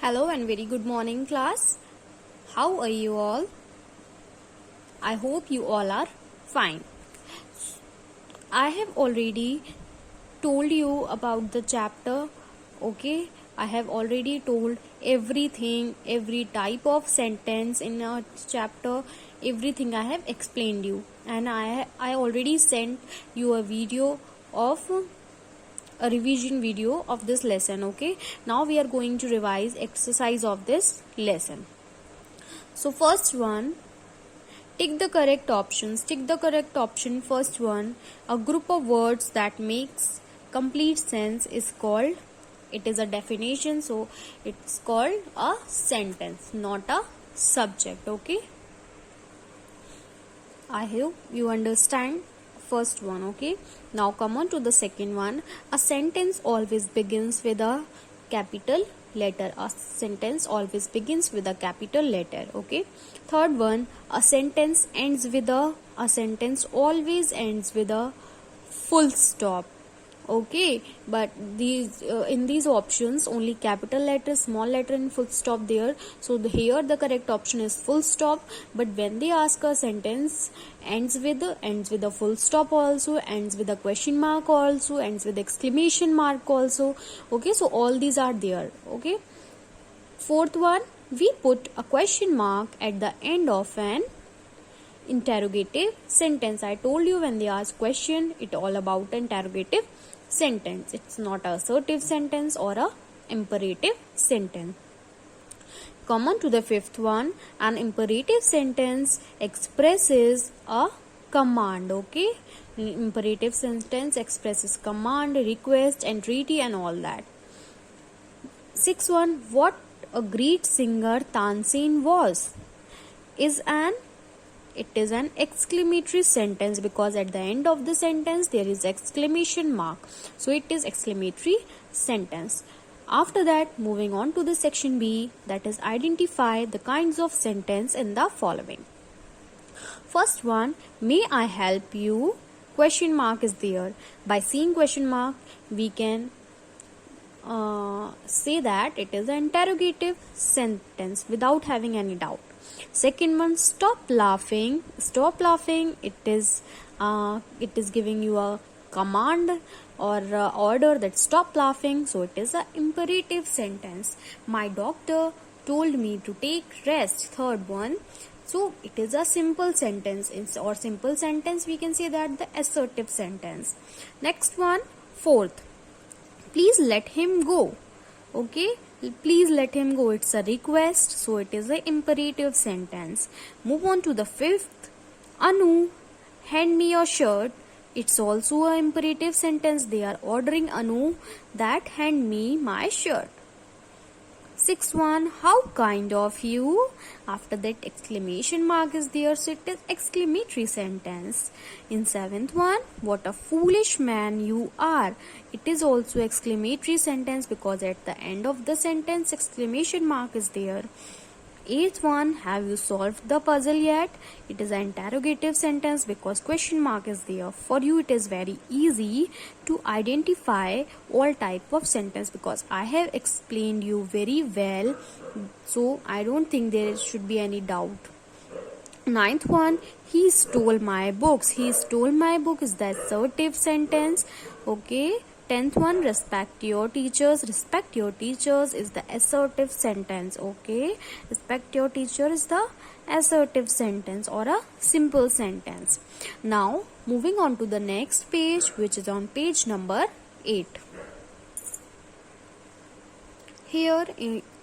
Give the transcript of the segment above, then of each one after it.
Hello and very good morning, class. How are you all? I hope you all are fine. I have already told you about the chapter. Okay, I have already told everything, every type of sentence in a chapter, everything I have explained you, and I already sent you a video of a revision video of this lesson. Okay, now we are going to revise exercise of this lesson. So first one, tick the correct options. Tick the correct option. First one, a group of words that makes complete sense is called, it is a definition, so it's called a sentence, not a subject. Okay, I hope you understand first one. Okay, now come on to the second one. A sentence always begins with a capital letter. A sentence always begins with a capital letter. Okay, third one, a sentence sentence always ends with a full stop. Okay, but these in these options only capital letter, small letter and full stop there, so here the correct option is full stop. But when they ask a sentence ends with a full stop also, ends with a question mark also, ends with exclamation mark also. Okay, so all these are there. Okay, fourth one, we put a question mark at the end of an interrogative sentence. I told you when they ask question, it all about interrogative sentence. It's not a assertive sentence or a imperative sentence. Come on to the fifth one. An imperative sentence expresses a command. Okay, imperative sentence expresses command, request, entreaty and all that. Sixth one, what a great singer Tansen was is an exclamatory sentence, because at the end of the sentence there is exclamation mark, so it is exclamatory sentence. After that, moving on to the section B, that is identify the kinds of sentence in the following. First one, may I help you? Question mark is there. By seeing question mark we can say that it is an interrogative sentence without having any doubt. Second one, stop laughing. Stop laughing, it is giving you a command or order that stop laughing, so it is an imperative sentence. My doctor told me to take rest. Third one, so it is a simple sentence, or simple sentence we can say that the assertive sentence. Next one, fourth, please let him go. Okay, please let him go, it's a request, so it is an imperative sentence. Move on to the fifth, Anu, hand me your shirt. It's also an imperative sentence. They are ordering Anu that hand me my shirt. Sixth one, how kind of you. After that exclamation mark is there, so it is exclamatory sentence. In seventh one, what a foolish man you are. It is also exclamatory sentence, because at the end of the sentence exclamation mark is there. Eighth one, have you solved the puzzle yet? It is an interrogative sentence, because question mark is there. For you it is very easy to identify all type of sentence, because I have explained you very well, so I don't think there should be any doubt. Ninth one, he stole my books. He stole my book is the assertive sentence. Okay. 10th one, respect your teachers. Respect your teachers is the assertive sentence. Okay, respect your teacher is the assertive sentence or a simple sentence. Now moving on to the next page, which is on page number 8. Here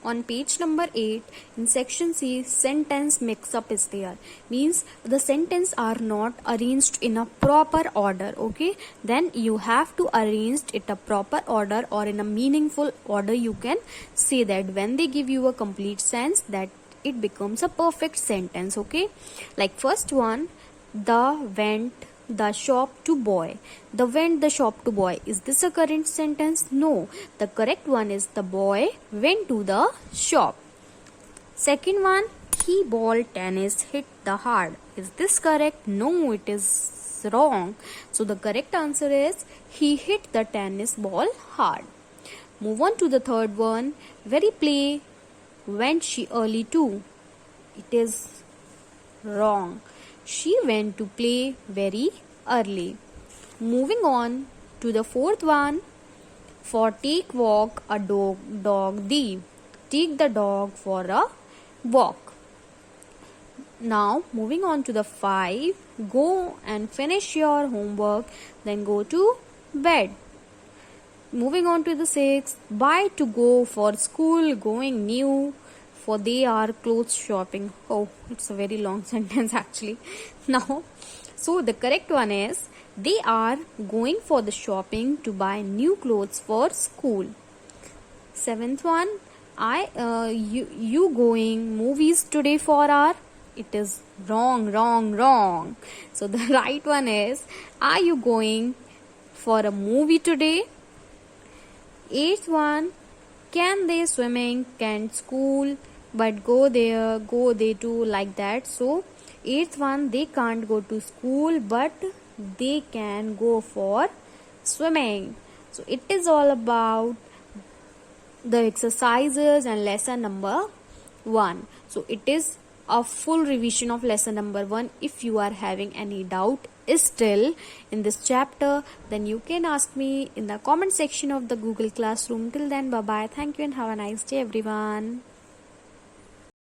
on page number 8 in section C, sentence mix up is there, means the sentence are not arranged in a proper order. Okay, then you have to arrange it a proper order or in a meaningful order. You can say that when they give you a complete sense, that it becomes a perfect sentence. Okay, like first one, the went the shop to boy. The went the shop to boy, is this a correct sentence? No, the correct one is the boy went to the shop. Second one, he ball tennis hit the hard. Is this correct? No, it is wrong. So the correct answer is he hit the tennis ball hard. Move on to the third one, very play went she early too? It is wrong. She went to play very early. Moving on to the fourth one. For take walk a dog thee. Take the dog for a walk. Now moving on to the 5. Go and finish your homework, then go to bed. Moving on to the 6. Buy to go for school, going new, for they are clothes shopping. Oh, it's a very long sentence actually. Now, so the correct one is they are going for the shopping to buy new clothes for school. Seventh one, you going movies today for our? It is wrong. So the right one is, are you going for a movie today? Eighth one, can they swimming, can school, but go they too, like that. So eighth one, they can't go to school but they can go for swimming. So it is all about the exercises and lesson number 1. So it is a full revision of lesson number 1. If you are having any doubt still in this chapter, then you can ask me in the comment section of the Google Classroom. Till then, bye bye. Thank you and have a nice day, everyone.